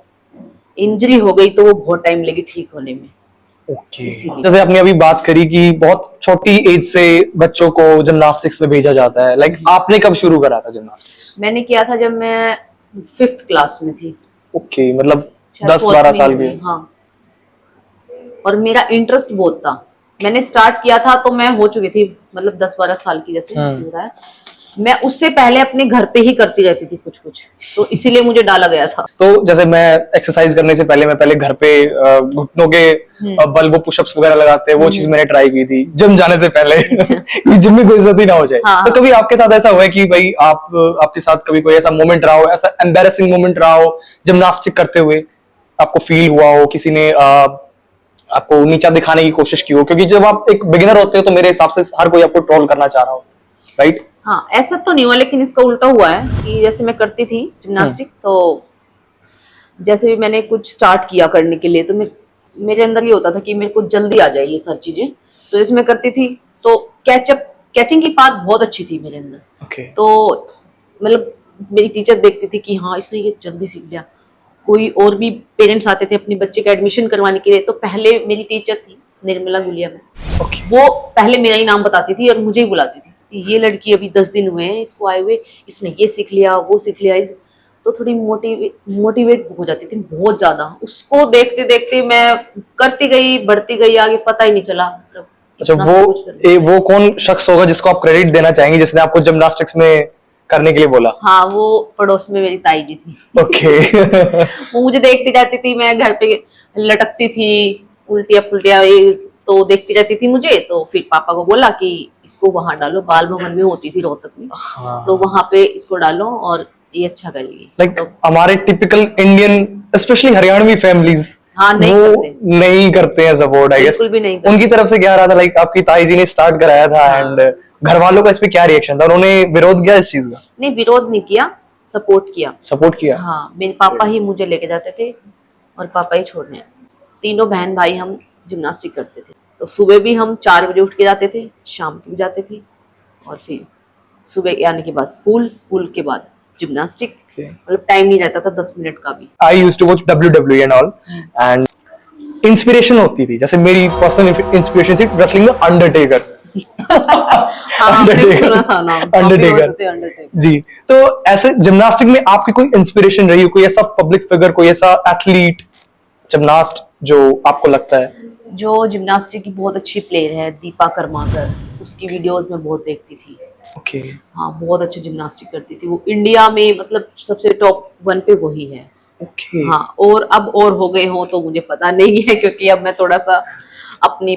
इंजरी हो गई तो वो बहुत टाइम लगी ठीक होने में। ओके। इसीलिए। जैसे आपने अभी बात करी कि बहुत छोटी एज से बच्चों को जिम्नास्टिक्स में भेजा जाता है, लाइक आपने कब शुरू करा था जिम्नास्टिक्स? मैंने किया था जब मैं 5th क्लास में थी। ओके, मतलब शायद 10-12 fourth साल में के? ही, हाँ। और मेरा इंटरेस्ट बहुत था, मैंने स्टार्ट किया था तो मैं हो चुकी थी, मतलब 10-12 साल की, जैसे हो रहा है। मैं उससे पहले अपने घर पे ही करती रहती थी कुछ कुछ, तो इसीलिए मुझे डाला गया था। तो जैसे मैं एक्सरसाइज करने से पहले मैं पहले घर पे घुटनों के बल वो पुशअप्स वगैरह लगाते हैं, वो चीज मैंने ट्राई की थी जिम जाने से पहले कि जिम में कोई इज्जत ही ना हो जाए। हाँ, तो कभी आपके साथ ऐसा हुआ है कि भाई आपके साथ कभी कोई ऐसा मोमेंट रहा हो, ऐसा एम्बैरेसिंग मोमेंट रहा हो जिम्नास्टिक करते हुए, आपको फील हुआ हो किसी ने आपको नीचा दिखाने की कोशिश की हो? क्योंकि जब आप एक बिगिनर होते हो तो मेरे हिसाब से हर कोई आपको ट्रोल करना चाह रहा हो, राइट? हाँ, ऐसा तो नहीं हुआ, लेकिन इसका उल्टा हुआ है कि जैसे मैं करती थी जिम्नास्टिक, तो जैसे भी मैंने कुछ स्टार्ट किया करने के लिए, तो मेरे अंदर ये होता था कि मेरे को जल्दी आ जाए ये सब चीजें। तो जैसे मैं करती थी तो कैचिंग की पार्ट बहुत अच्छी थी मेरे अंदर। Okay. तो मतलब मेरी टीचर देखती थी कि हाँ इसने ये जल्दी सीख लिया। कोई और भी पेरेंट्स आते थे अपने बच्चे का एडमिशन करवाने के लिए, तो पहले मेरी टीचर थी निर्मला गुलिया में। Okay. वो पहले मेरा ही नाम बताती थी और मुझे ही बुलाती थी कि ये लड़की अभी 10 दिन हुए हैं इसको आए हुए, इसने ये सीख लिया वो सीख लिया। तो थोड़ी मोटिवेट हो जाती थी बहुत ज्यादा। उसको देखते देखते मैं करती गई, बढ़ती गई आगे, पता ही नहीं चला। मतलब अच्छा, वो कौन शख्स होगा जिसको आप क्रेडिट देना चाहेंगे जिसने आपको जिम्नास्टिक्स में करने के लिए बोला? हाँ, वो पड़ोस में मेरी ताई जी थी। ओके। वो मुझे देखती जाती थी, मैं घर पे लटकती थी उल्टिया पुल्टिया, तो देखती रहती थी मुझे। तो फिर पापा को बोला कि इसको वहां डालो, बाल भवन में होती थी रोहतक में। हाँ। तो वहां पे इसको डालो और ये अच्छा करेगी। लाइक तो हमारे typical Indian specially Haryanvi families हाँ, नहीं वो करते। नहीं करते हैं सपोर्ट, आई गेस। बिल्कुल भी नहीं करते। उनकी तरफ से क्या रहा था, लाइक आपकी ताई जी ने स्टार्ट कराया था एंड घर वालों का इस पे क्या रिएक्शन था? उन्होंने विरोध किया इस चीज का? नहीं, विरोध नहीं किया, सपोर्ट किया। सपोर्ट किया? हाँ, मेरे पापा ही मुझे लेके जाते थे और पापा ही छोड़ने। तीनों बहन भाई हम जिम्नास्टिक करते थे। तो सुबह भी हम 4 बजे उठ के जाते थे, शाम को भी जाते थे। और फिर सुबह आने के बाद स्कूल के बाद जिम्नास्टिक। मतलब टाइम नहीं रहता था 10 मिनट का भी। I used to watch WWE and all, and inspiration होती थी। जैसे मेरी पर्सनल इंस्पिरेशन थी रेसलिंग में अंडरटेकर। हाँ, आपने सुना था नाम, अंडरटेकर अंडरटेकर। जी। तो ऐसे जिम्नास्टिक में आपकी कोई इंस्पिरेशन रही हो, कोई ऐसा पब्लिक फिगर, कोई ऐसा एथलीट जिम्नास्ट जो आपको लगता है? जो जिम्नास्टिक की बहुत अच्छी प्लेयर है, दीपा कर्माकर, उसकी वीडियोस में बहुत देखती थी। ओके। हाँ, बहुत अच्छी जिम्नास्टिक करती थी वो। इंडिया में मतलब सबसे टॉप 1 पे वही है। ओके। हाँ, और अब और हो गए हो तो मुझे पता नहीं है, क्योंकि अब मैं थोड़ा सा अपनी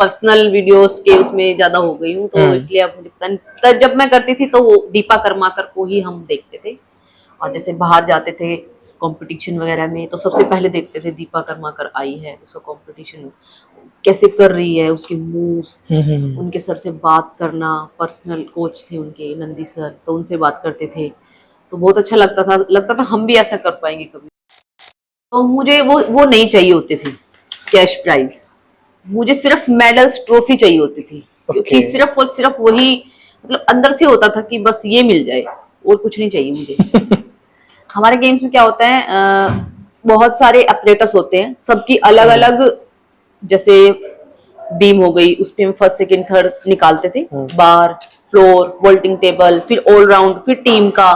पर्सनल वीडियोस के उसमें ज्यादा हो गई हूँ, तो इसलिए अब मुझे पता नहीं। तब जब मैं करती थी तो वो दीपा कर्माकर को ही हम देखते थे। और जैसे बाहर जाते थे कंपटीशन वगैरह में, तो सबसे पहले देखते थे दीपा कर्माकर आई है, उसका कंपटीशन कैसे कर रही है, उसके मूव्स, उनके सर से बात करना। पर्सनल कोच थे उनके, नंदी सर, तो उनसे बात करते थे तो बहुत अच्छा लगता था हम भी ऐसा कर पाएंगे कभी। तो मुझे वो नहीं चाहिए होते थे कैश प्राइज, मुझे सिर्फ मेडल्स ट्रॉफी चाहिए होती थी। क्योंकि सिर्फ और सिर्फ वही, मतलब अंदर से होता था कि बस ये मिल जाए और कुछ नहीं चाहिए मुझे। हमारे गेम्स में क्या होता है, बहुत सारे अपरेटस होते हैं, सबकी अलग अलग, जैसे बीम हो गई, उस पे हम फर्स्ट सेकंड थर्ड निकालते थे, बार, फ्लोर, वोल्टिंग टेबल, फिर ऑल राउंड, फिर टीम का।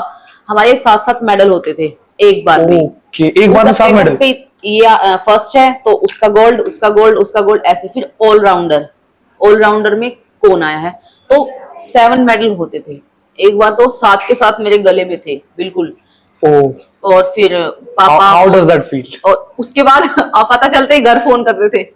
हमारे 7-7 मेडल होते थे एक बार में। ओके, एक बार में 7 मेडल? ये फर्स्ट है तो उसका गोल्ड, उसका गोल्ड, उसका गोल्ड, ऐसे। फिर ऑलराउंडर में कौन आया है, तो 7 मेडल होते थे। एक बार तो 7 के 7 मेरे गले में थे बिल्कुल। और फिर पापा, हाउ डज दैट फील? और उसके बाद पता चलते ही घर फोन करते थे,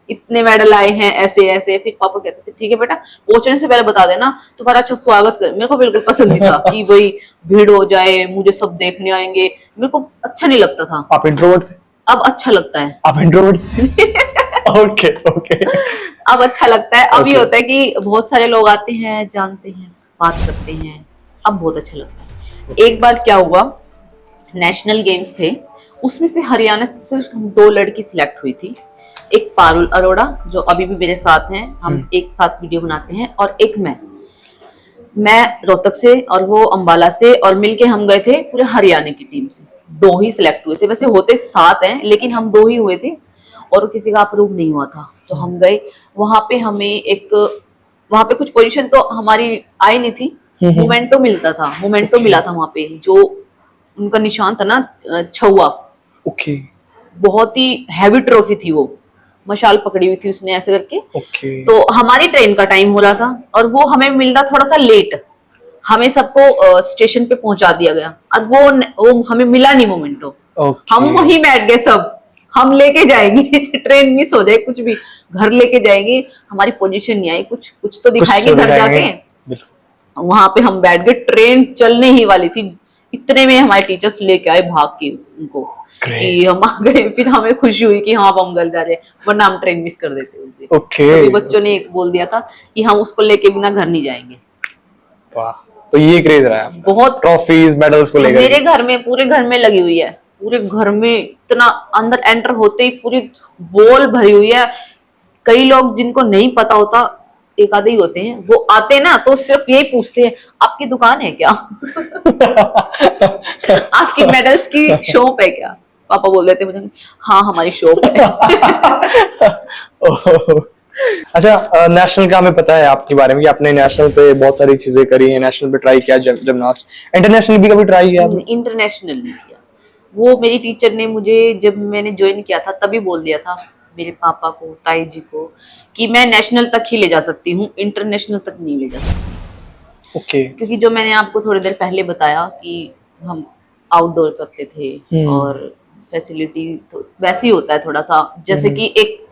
इतने मेडल आए हैं, ऐसे ऐसे। फिर पापा कहते थे ठीक है बेटा, पहुंचने से पहले बता देना, तुम्हारा अच्छा स्वागत कर। मेरे को बिल्कुल पसंद नहीं था कि भाई भीड़ हो जाए, मुझे सब देखने आएंगे, मेरे को अच्छा नहीं लगता था। आप इंट्रोवर्ट थे? अब अच्छा लगता है। आप इंट्रोवर्ट? Okay okay. अब अच्छा लगता है। अब ये होता है कि बहुत सारे लोग आते हैं, जानते हैं, बात करते हैं, अब बहुत अच्छा लगता है। एक बार क्या हुआ, नेशनल गेम्स थे, उसमें से हरियाणा से सिर्फ 2 लड़की सिलेक्ट हुई थी। एक पारुल अरोड़ा जो अभी भी मेरे साथ हैं, हम एक साथ वीडियो बनाते हैं, और एक मैं रोहतक से और वो अंबाला से, और मिलके हम गए थे पूरे हरियाणा की टीम से। 2 ही सिलेक्ट हुए थे, वैसे होते 7 हैं लेकिन हम 2 ही हुए थे और किसी का अप्रूव नहीं हुआ था। तो हम गए वहां पे, वहां पे कुछ पोजीशन तो हमारी आई नहीं थी, मोमेंटो मिलता था, मोमेंटो मिला था वहां पे, जो उनका निशान था ना छुआ। ओके। बहुत ही हैवी ट्रॉफी थी वो, मशाल पकड़ी हुई थी उसने ऐसे करके। ओके। तो हमारी ट्रेन का टाइम हो रहा था और वो हमें मिलना थोड़ा सा लेट, हमें सबको स्टेशन पे पहुंचा दिया गया। अब वो हमें मिला नहीं मोमेंटो। हम वहीं बैठ गए सब, हम लेके जाएंगे ट्रेन मिस हो जाए कुछ भी, घर लेके जाएंगे, हमारी पोजीशन नहीं आई, कुछ तो दिखाएंगे घर जाके। वहां पे हम बैठ गए, ट्रेन चलने ही वाली थी, इतने में हमारे टीचर्स लेके आए भाग के उनको कि हम आ गए। फिर हमें खुशी हुई कि हाँ अब हम घर जा रहे हैं, वरना हम ट्रेन मिस कर देते उस दिन। सभी बच्चों ने एक बोल दिया था कि हम उसको लेके बिना घर नहीं जाएंगे। वाह, तो ये क्रेज रहा है बहुत, ट्रॉफीज मेडल्स को लेकर। मेरे घर में, पूरे घर में लगी हुई है, पूरे घर में इतना, अंदर एंटर होते ही पूरी वॉल भरी हुई है। कई लोग जिनको नहीं पता होता, एक आधे ही होते हैं, वो आते हैं ना तो सिर्फ यही पूछते हैं आपकी दुकान है क्या? आपकी मेडल्स की शॉप है क्या? पापा बोल देते मुझे, हाँ हमारी शॉप है। अच्छा, नेशनल का हमें पता है आपके बारे में कि आपने नेशनल पे बहुत सारी चीजें करी हैं, नेशनल पे ट्राई किया जिमनास्ट, इंटरनेशनल भी कभी ट्राई किया आपने? इंटरनेशनल नहीं किया। वो मेरी टीचर ने मुझे जब मैंने ज्वाइन किया था तभी बोल दिया था मेरे पापा को, ताई जी को, कि मैं नेशनल तक ही ले जा सकती हूँ, इंटरनेशनल तक नहीं ले जा सकती। ओके। क्योंकि जो मैंने आपको थोड़ी देर पहले बताया कि हम आउटडोर करते थे और फैसिलिटी तो वैसे ही होता है थोड़ा सा, जैसे कि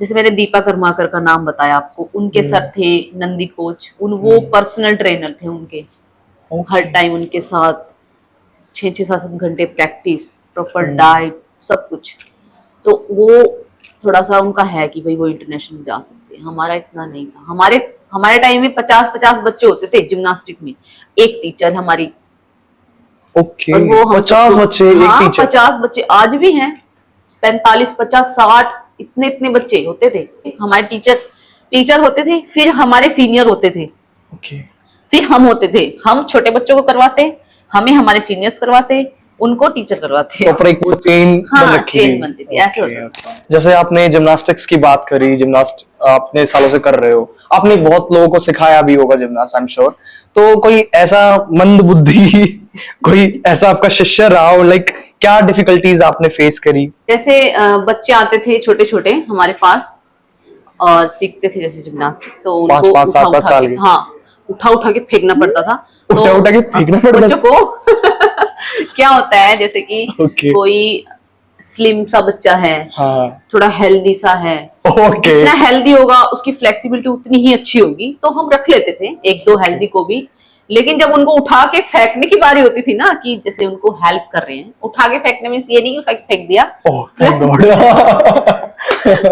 जैसे मैंने दीपा कर्माकर का नाम बताया आपको, उनके सर थे नंदी कोच, वो पर्सनल ट्रेनर थे उनके। हर टाइम उनके साथ 6-7 घंटे प्रैक्टिस, प्रॉपर डाइट, सब कुछ। तो वो थोड़ा सा उनका है कि भाई वो इंटरनेशनल जा सकते हैं। हमारा इतना नहीं था। हमारे टाइम में 50-50 बच्चे होते थे जिम्नास्टिक में, एक टीचर हमारी। ओके। और वो 50 बच्चे, एक हाँ, टीचर। 50 बच्चे आज भी हैं, 45, 50, 60 इतने बच्चे होते थे। हमारे टीचर होते थे, फिर हमारे सीनियर होते थे, ओके। फिर हम होते थे। हम छोटे बच्चों को करवाते, हमें हमारे सीनियर्स करवाते, उनको टीचर करवाते। प्रॉपर एक वो चेन बन हाँ, रखी चेन थी। बनती थी, ऐसे होता था। जैसे आपने जिमनास्टिक्स की बात करी, जिमनास्ट आपने सालों से कर रहे हो, आपने बहुत लोगों को सिखाया भी होगा जिमनास्ट, आई एम श्योर। तो कोई ऐसा मंद बुद्धि कोई ऐसा आपका शिष्य रहा हो, लाइक क्या डिफिकल्टीज आपने फेस करी? जैसे बच्चे आते थे छोटे छोटे हमारे पास और सीखते थे जैसे जिम्नास्टिक, तो उनको 5, 7 उठा साल के, के। हाँ, उठा के फेंकना पड़ता था। तो उठा के फेंकना पड़ता बच्चों को क्या होता है, जैसे कि Okay. कोई स्लिम सा बच्चा है, हाँ। थोड़ा हेल्दी सा है, ओके। जितना हेल्दी होगा उसकी फ्लेक्सिबिलिटी उतनी ही अच्छी होगी, तो हम रख लेते थे 1-2 हेल्दी को भी। लेकिन जब उनको उठा के फेंकने की बारी होती थी ना, कि जैसे उनको हेल्प कर रहे हैं, उठा के फेंकने में ये नहीं कि उठा के फेंक दिया, ओह, थैंक गॉड।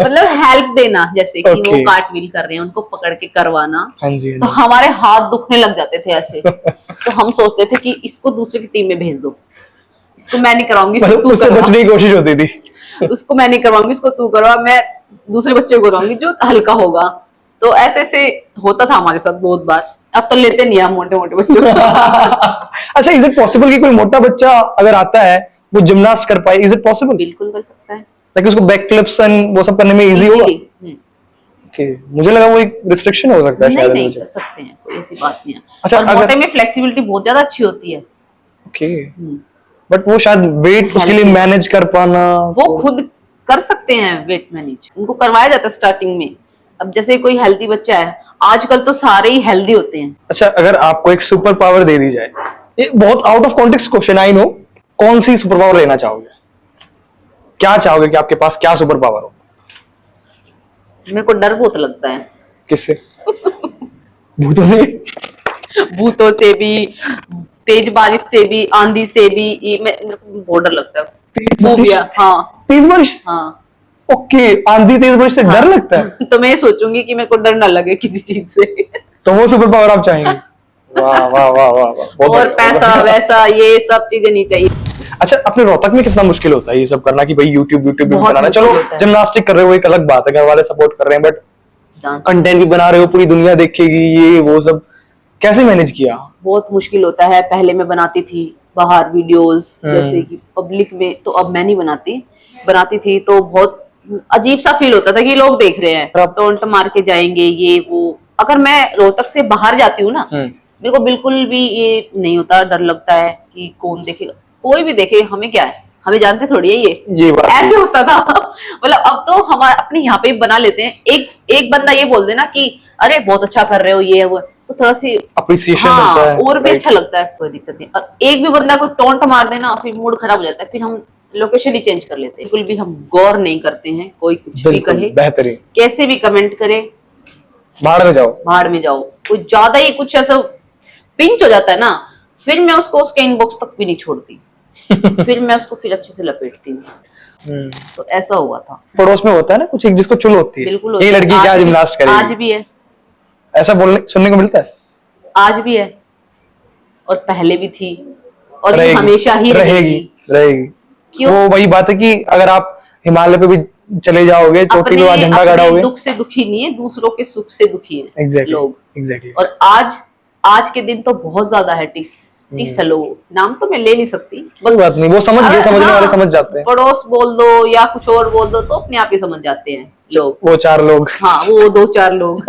मतलब हेल्प देना, जैसे कि वो Okay. कार्टव्हील कर रहे हैं, उनको पकड़ के करवाना। हाँ जी, हाँ तो जी। हमारे हाथ दुखने लग जाते थे ऐसे। तो हम सोचते थे कि इसको दूसरी की टीम में भेज दो, इसको मैं नहीं करवाऊंगी, इसको मतलब तू उससे करवा। बचने की कोशिश होती थी। उसको मैं नहीं करवाऊंगी, इसको तू करवा, मैं दूसरे बच्चे को करवाऊंगी जो हल्का होगा। तो ऐसे होता था हमारे साथ बहुत बार। अब तो लेते नहीं हम मोटे मोटे बच्चों को। अच्छा, इज इट पॉसिबल कि कोई मोटा बच्चा अगर आता है वो जिमनास्ट कर पाए? Is it possible? बिल्कुल कर सकता है, लाइक उसको बैक फ्लिप्स एंड वो सब करने में इजी होगा? Easily। ओके, मुझे लगा वो एक रिस्ट्रिक्शन हो सकता है नहीं शायद नहीं मुझे। कर सकते हैं, कोई ऐसी बात नहीं है। अच्छा, और अगर- मोटे में फ्लेक्सिबिलिटी बहुत ज्यादा अच्छी होती है। ओके, बट वो शायद वेट उसके लिए Healthy। मैनेज कर पाना वो खुद कर सकते हैं वेट मैनेज, उनको करवाया जाता है स्टार्टिंग में। अब जैसे कोई हेल्दी बच्चा है, आजकल तो सारे ही हेल्दी होते हैं। अच्छा, अगर आपको एक सुपर पावर दे दी जाए, ये बहुत out of context question I know, कौन सी सुपर पावर लेना चाहोगे? क्या चाहोगे कि आपके पास क्या सुपर पावर हो? मेरे को डर बहुत लगता है किससे? भूतों से? भूतों से भी, तेज बारिश से भी, आंधी से भी। ये मेरे को बहुत डर लगता है। तेज फोबिया, बारिश? हाँ तेज बारिश? हाँ। ओके, आंधी तेज बारिश से डर हाँ। लगता है? तो मैं ये सोचूंगी कि मेरे को डर ना लगे किसी चीज से। तो वो सुपर पावर आप चाहेंगे? वाह वाह वाह वाह वाह, बहुत और बढ़िया, बहुत पैसा बढ़िया। वैसा ये सब चीजें नहीं चाहिए। अच्छा, अपने रोहतक में कितना मुश्किल होता है ये सब करना कि भाई यूट्यूब भी बहुत बनाना? मुश्किल चलो, होता है। जिमनास्टिक कर रहे हो एक अलग बात है, घर वाले सपोर्ट कर रहे हैं, बट डांस कंटेंट भी बना रहे हो, पूरी दुनिया देखेगी, ये वो सब कैसे मैनेज किया? बहुत मुश्किल होता है। पहले मैं बनाती थी बाहर वीडियोस, जैसे कि पब्लिक में, तो अब मैं नहीं बनाती थी तो बहुत अजीब सा फील होता था कि लोग देख रहे हैं, टोंट मार के जाएंगे ये वो। अगर मैं रोहतक से बाहर जाती हूँ ना, मेरे को बिल्कुल भी ये नहीं होता, डर लगता है कि कौन देखेगा। कोई भी देखे, हमें क्या है, हमें जानते थोड़ी है ये बात ऐसे होता था। मतलब अब तो हम अपने यहाँ पे बना लेते हैं, एक बंदा ये बोल देना कि अरे बहुत अच्छा कर रहे हो ये है वो है, तो थोड़ा सी अप्रिसिएशन हाँ, मिलता है, और भी right? अच्छा लगता है, कोई दिक्कत नहीं। और एक भी बंदा को टोंट मार देना, फिर मूड खराब हो जाता है, फिर हम लोकेशन ही चेंज कर लेते हैं। बिल्कुल भी हम गौर नहीं करते हैं, कोई कुछ भी बिल्कुल कहे, बेहतरीन। कैसे भी कमेंट करे, बाहर में जाओ। बाहर में जाओ। कुछ ज्यादा ही कुछ ऐसा पिंच हो जाता है ना, फिर मैं उसको उसके इनबॉक्स तक भी नहीं छोड़ती। फिर मैं उसको फिर अच्छे से लपेटती हूँ। तो ऐसा हुआ था। पड़ोस में होता है ना कुछ, एक जिसको चुल होती है, बिल्कुल ये होता है। लड़की क्या आज भी- जिमनास्ट आज करेगी, भी है, ऐसा बोलने सुनने को मिलता है। आज भी है, और पहले भी थी, और ये रहेगी, हमेशा ही रहेगी। रहेगी। क्यों? वो वही बात है कि अगर आप हिमालय पे भी चले जाओगे, चोटी पे वहां झंडा गाड़ा अपने होगे। दुख से दुखी नहीं है, दूसरों के सुख से दुखी है एग्जैक्टली, लोग। एग्जैक्टली। और आज आज के दिन तो बहुत ज्यादा है टीस सलो, नाम तो मैं ले नहीं सकती, कोई बात नहीं, वो समझ गए, समझने वाले समझ जाते हैं। पड़ोस बोल दो या कुछ और बोल दो तो अपने आप ही समझ जाते हैं लोग, वो 4 लोग। हाँ वो 2-4 लोग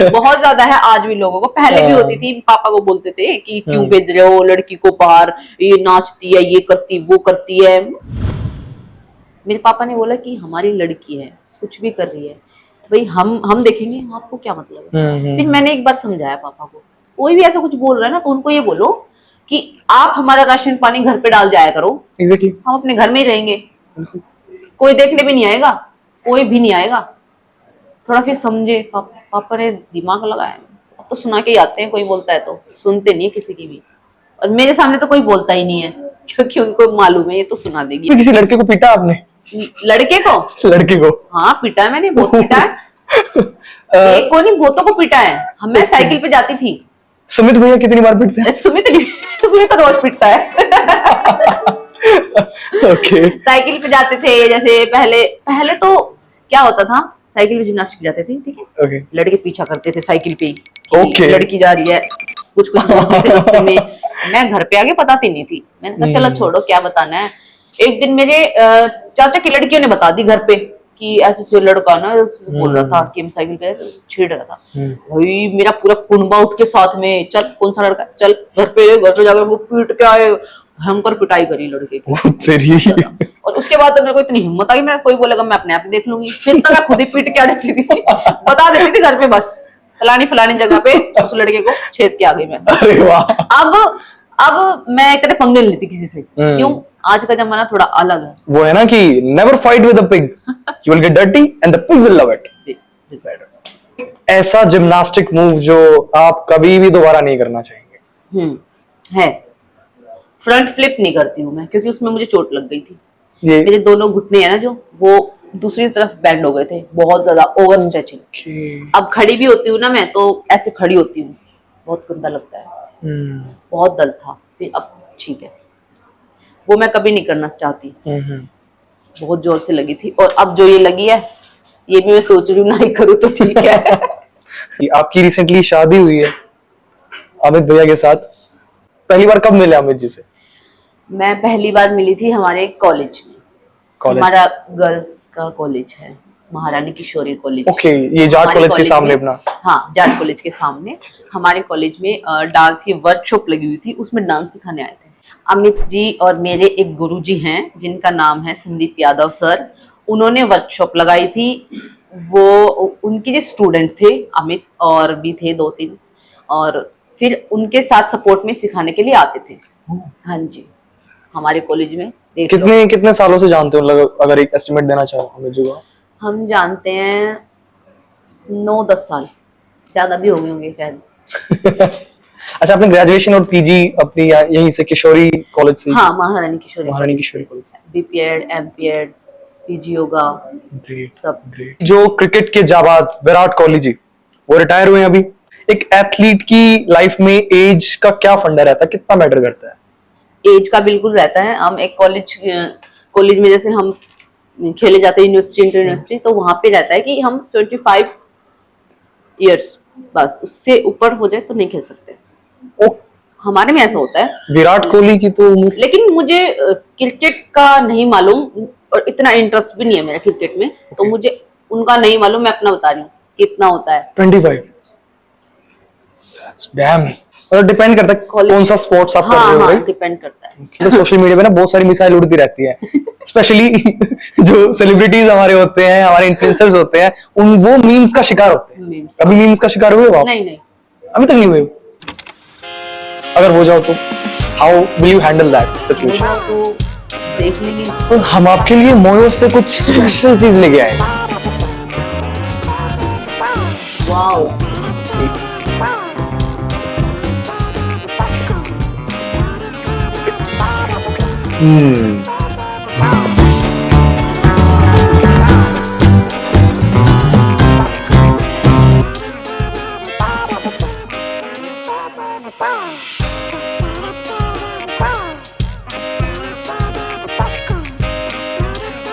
बहुत ज्यादा है आज भी लोगों को। पहले भी होती थी, पापा को बोलते थे कि क्यों भेज रहे हो लड़की को बाहर, ये नाचती है, ये करती वो करती है। मेरे पापा ने बोला कि हमारी लड़की है, कुछ भी कर रही है भाई हम देखेंगे, आपको क्या मतलब है। फिर मैंने एक बार समझाया पापा को, कोई भी ऐसा कुछ बोल रहा है ना तो उनको ये बोलो कि आप हमारा राशन पानी घर पे डाल जाया करो, एग्जैक्टली, हम अपने घर में ही रहेंगे, कोई देखने भी नहीं आएगा, कोई भी नहीं आएगा। थोड़ा फिर समझे, पापा ने दिमाग लगाया। अब तो सुना के ही आते हैं, कोई बोलता है तो सुनते नहीं है किसी की भी, और मेरे सामने तो कोई बोलता ही नहीं है क्योंकि उनको मालूम है ये तो सुना देगी। किसी लड़के को पीटा आपने? लड़के को? लड़के को हाँ पीटा है मैंने, बहुत पीटा है। एक को नहीं, बहुतों को पीटा है। मैं साइकिल पे जाती थी। सुमित भैया कितनी बार पीटते हैं? सुमित तो रोज पीटता है। ओके। साइकिल पे जाते थे, जैसे पहले तो क्या होता था, साइकिल पे जिम्नास्टिक जाते थे, ठीक है, ओके, लड़के पीछा करते थे साइकिल पे ओके। लड़की जा रही है, कुछ बोलते थे रास्ते में। मैं घर पे आगे बताती नहीं थी, मैंने कहा चलो छोड़ो क्या बताना है। एक दिन मेरे चाचा की लड़कियों ने बता दी घर पे कि ऐसे से लड़का ना बोल रहा था कि हम साइकिल पे छेड़ रहा था। भाई मेरा पूरा कुनबा उठ के साथ में, चल कौन सा लड़का, चल घर पे जाकर वो पीट के आए, भयंकर पिटाई करी लड़के की तेरी। और उसके बाद तो मेरे को इतनी हिम्मत आई, मैं कोई बोलेगा मैं अपने आप ही देख लूंगी, फिर तो मैं खुद ही पीट के आ जाती थी, बता देती थी घर पे, बस फलानी जगह पे उस लड़के को छेद के आ गई मैं। अरे वाह। अब मैं इतने पंगे नहीं लेती किसी से, क्यों, आज का जमाना थोड़ा अलग है। वो है ना कि never fight with a pig, you will get dirty and the pig will love it. ऐसा जिम्नास्टिक मूव जो आप कभी भी दोबारा नहीं करना चाहेंगे? है, फ्रंट फ्लिप नहीं करती हूँ मैं, क्योंकि उसमें मुझे चोट लग गई थी। ये मेरे दोनों घुटने हैं ना जो, वो दूसरी तरफ बेंड हो गए थे, बहुत ज्यादा ओवर स्ट्रेचिंग। अब खड़ी भी होती हूँ ना मैं, तो ऐसे खड़ी होती हूँ, बहुत गंदा लगता है, बहुत दर्द था। फिर अब ठीक है, वो मैं कभी नहीं करना चाहती, बहुत जोर से लगी थी, और अब जो ये लगी है ये भी मैं सोच रही हूँ ना ही करूँ तो ठीक है। आपकी रिसेंटली शादी हुई है अमित भैया के साथ, पहली बार कब मिले अमित जी से? मैं पहली बार मिली थी हमारे कॉलेज में, हमारा गर्ल्स का कॉलेज है, महारानी किशोरी कॉलेज। ओके, ये जाट कॉलेज के सामने अपना? हाँ, जाट कॉलेज के सामने हमारे कॉलेज में डांस की वर्कशॉप लगी हुई थी, उसमें डांस सिखाने आए थे अमित जी, और मेरे एक गुरुजी हैं जिनका नाम है संदीप यादव सर, उन्होंने वर्कशॉप लगाई थी। वो उनके जो स्टूडेंट थे, अमित और भी थे 2-3, और फिर उनके साथ सपोर्ट में सिखाने के लिए आते थे। हाँ जी, हमारे कॉलेज में। कितने सालों से जानते हो, अगर एक एस्टिमेट देना चाहो अमित जी को? हम जानते हैं 9-10 साल, ज्यादा भी हो गए होंगे शायद। अच्छा, आपने ग्रेजुएशन और पीजी अपनी यहीं से किशोरी कॉलेज से? हाँ, महारानी किशोरी कॉलेज से। बीपीएड, एमपीएड, पीजी होगा, सब। जो क्रिकेट के जाबाज विराट कोहली जी, वो रिटायर हुए अभी। एक एथलीट की लाइफ में एज का क्या फंडा रहता है, कितना मैटर करता है? एज का बिल्कुल रहता है। हम एक कॉलेज में जैसे हम खेले जाते हैं यूनिवर्सिटी, इंटर यूनिवर्सिटी, तो वहां पे रहता है कि हम 25 इयर्स, बस उससे ऊपर हो जाए तो नहीं खेल सकते। हमारे में ऐसा होता है। विराट कोहली की तो उम्र, लेकिन मुझे क्रिकेट का नहीं मालूम, और इतना इंटरेस्ट भी नहीं है मेरा क्रिकेट में, तो मुझे उनका नहीं मालूम, मैं अपना बता रही हूँ कितना होता है। 25। डैम, मतलब डिपेंड करता है कौन सा स्पोर्ट्स आप कर रहे हो, राइट? डिपेंड करता है। तो सोशल मीडिया पे ना बहुत सारी मिसाइल उड़ती रहती है, स्पेशली जो सेलिब्रिटीज हमारे होते हैं, हमारे इन्फ्लुएंसर्स होते हैं, वो मीम्स का शिकार होते हैं। कभी मीम्स का शिकार हुए हो आप? नहीं, अभी तक नहीं हुए। अगर हो जाओ तो how will you handle that situation? तो देख लेंगे। तो हम आपके लिए मोयो से कुछ स्पेशल चीज लेके आए। वाओ,